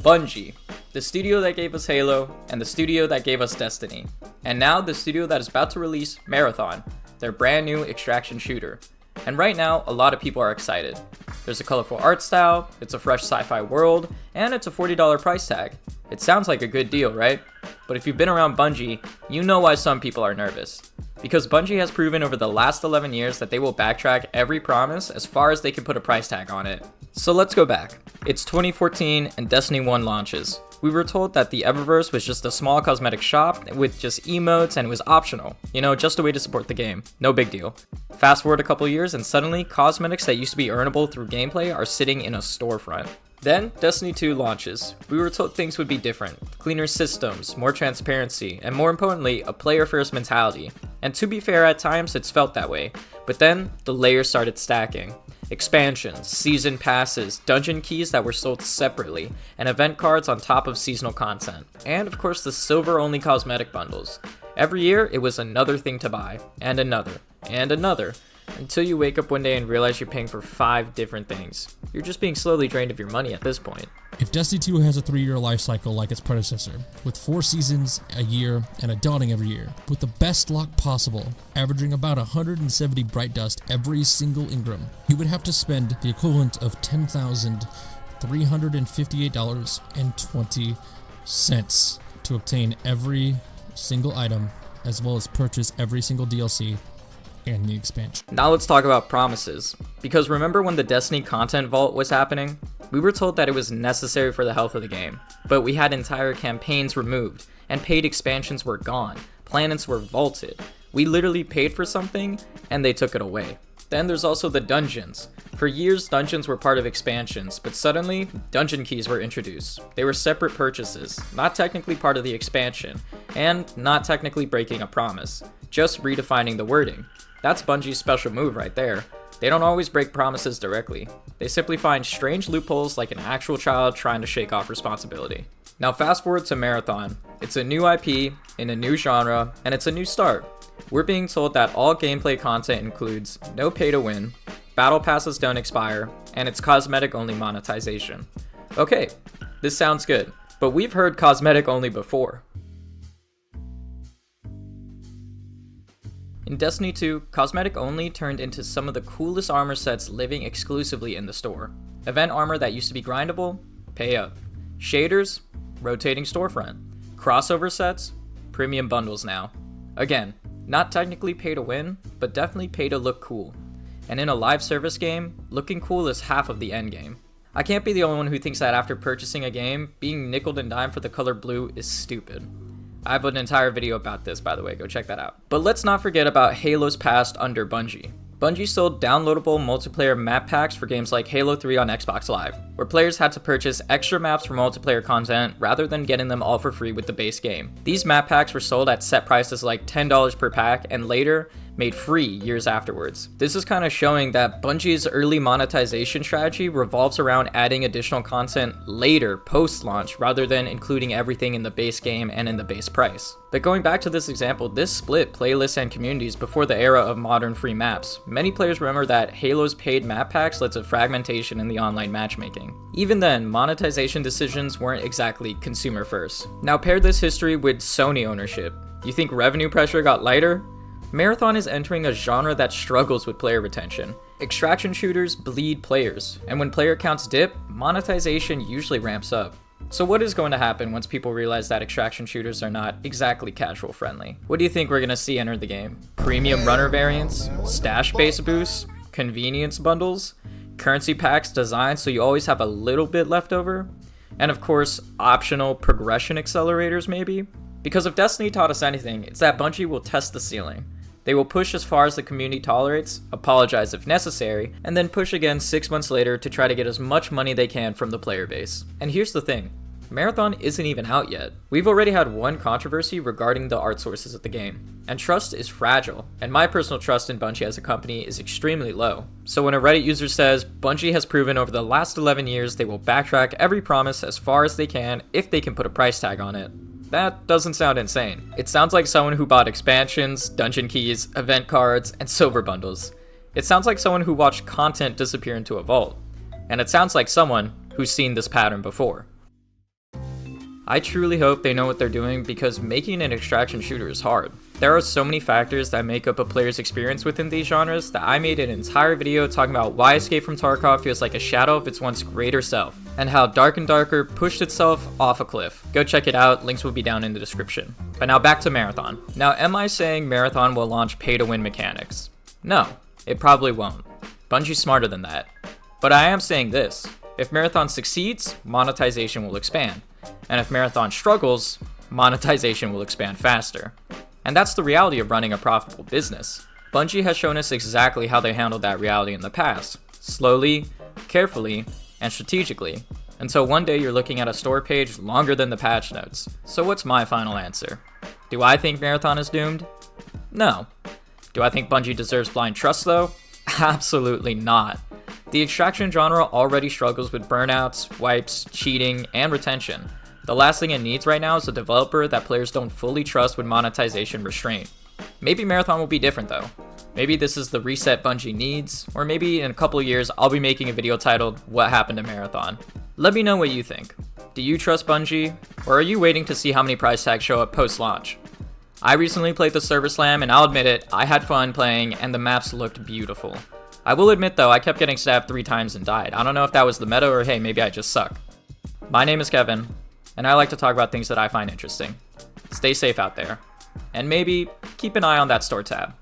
Bungie, the studio that gave us Halo and the studio that gave us Destiny, and now the studio that is about to release Marathon, their brand new extraction shooter. And right now, a lot of people are excited. There's a colorful art style, it's a fresh sci-fi world, and it's a $40 price tag. It sounds like a good deal, right? But if you've been around Bungie, you know why some people are nervous. Because Bungie has proven over the last 11 years that they will backtrack every promise as far as they can put a price tag on it. So let's go back. It's 2014 and Destiny 1 launches. We were told that the Eververse was just a small cosmetic shop with just emotes and it was optional. You know, just a way to support the game. No big deal. Fast forward a couple years and suddenly cosmetics that used to be earnable through gameplay are sitting in a storefront. Then, Destiny 2 launches. We were told things would be different. Cleaner systems, more transparency, and more importantly, a player-first mentality. And to be fair, at times it's felt that way. But then, the layers started stacking. Expansions, season passes, dungeon keys that were sold separately, and event cards on top of seasonal content. And of course the silver-only cosmetic bundles. Every year, it was another thing to buy, and another, until you wake up one day and realize you're paying for 5 different things. You're just being slowly drained of your money at this point. If Destiny 2 has a 3-year life cycle like its predecessor, with 4 seasons a year and a dawning every year, with the best luck possible, averaging about 170 bright dust every single Ingram, you would have to spend the equivalent of $10,358.20 to obtain every single item, as well as purchase every single DLC and the expansion. Now let's talk about promises. Because remember when the Destiny content vault was happening? We were told that it was necessary for the health of the game, but we had entire campaigns removed, and paid expansions were gone, planets were vaulted. We literally paid for something, and they took it away. Then there's also the dungeons. For years, dungeons were part of expansions, but suddenly, dungeon keys were introduced. They were separate purchases, not technically part of the expansion, and not technically breaking a promise, just redefining the wording. That's Bungie's special move right there. They don't always break promises directly. They simply find strange loopholes like an actual child trying to shake off responsibility. Now fast forward to Marathon. It's a new IP, in a new genre, and it's a new start. We're being told that all gameplay content includes no pay to win, battle passes don't expire, and it's cosmetic only monetization. Okay, this sounds good, but we've heard cosmetic only before. In Destiny 2, cosmetic only turned into some of the coolest armor sets living exclusively in the store. Event armor that used to be grindable, pay up. Shaders, rotating storefront. Crossover sets, premium bundles now. Again, not technically pay to win, but definitely pay to look cool. And in a live service game, looking cool is half of the end game. I can't be the only one who thinks that after purchasing a game, being nickeled and dimed for the color blue is stupid. I have an entire video about this, by the way, go check that out. But let's not forget about Halo's past under Bungie. Bungie sold downloadable multiplayer map packs for games like Halo 3 on Xbox Live, where players had to purchase extra maps for multiplayer content rather than getting them all for free with the base game. These map packs were sold at set prices like $10 per pack and later made free years afterwards. This is kind of showing that Bungie's early monetization strategy revolves around adding additional content later post-launch rather than including everything in the base game and in the base price. But going back to this example, this split playlists and communities before the era of modern free maps. Many players remember that Halo's paid map packs led to fragmentation in the online matchmaking. Even then, monetization decisions weren't exactly consumer first. Now pair this history with Sony ownership. Do you think revenue pressure got lighter? Marathon is entering a genre that struggles with player retention. Extraction shooters bleed players, and when player counts dip, monetization usually ramps up. So what is going to happen once people realize that extraction shooters are not exactly casual friendly? What do you think we're going to see enter the game? Premium runner variants? Stash base boosts? Convenience bundles? Currency packs designed so you always have a little bit left over? And of course, optional progression accelerators maybe? Because if Destiny taught us anything, it's that Bungie will test the ceiling. They will push as far as the community tolerates, apologize if necessary, and then push again 6 months later to try to get as much money they can from the player base. And here's the thing, Marathon isn't even out yet. We've already had one controversy regarding the art sources of the game, and trust is fragile, and my personal trust in Bungie as a company is extremely low. So when a Reddit user says, Bungie has proven over the last 11 years they will backtrack every promise as far as they can if they can put a price tag on it, that doesn't sound insane. It sounds like someone who bought expansions, dungeon keys, event cards, and silver bundles. It sounds like someone who watched content disappear into a vault. And it sounds like someone who's seen this pattern before. I truly hope they know what they're doing because making an extraction shooter is hard. There are so many factors that make up a player's experience within these genres that I made an entire video talking about why Escape from Tarkov feels like a shadow of its once greater self, and how Dark and Darker pushed itself off a cliff. Go check it out, links will be down in the description. But now back to Marathon. Now, am I saying Marathon will launch pay-to-win mechanics? No, it probably won't. Bungie's smarter than that. But I am saying this: if Marathon succeeds, monetization will expand. And if Marathon struggles, monetization will expand faster. And that's the reality of running a profitable business. Bungie has shown us exactly how they handled that reality in the past. Slowly, carefully, and strategically. Until one day you're looking at a store page longer than the patch notes. So what's my final answer? Do I think Marathon is doomed? No. Do I think Bungie deserves blind trust though? Absolutely not. The extraction genre already struggles with burnouts, wipes, cheating, and retention. The last thing it needs right now is a developer that players don't fully trust with monetization restraint. Maybe Marathon will be different though. Maybe this is the reset Bungie needs, or maybe in a couple of years I'll be making a video titled What Happened to Marathon. Let me know what you think. Do you trust Bungie, or are you waiting to see how many price tags show up post-launch? I recently played the Server Slam, and I'll admit it, I had fun playing and the maps looked beautiful. I will admit though, I kept getting stabbed 3 times and died. I don't know if that was the meta or hey, maybe I just suck. My name is Kevin, and I like to talk about things that I find interesting. Stay safe out there, and maybe keep an eye on that store tab.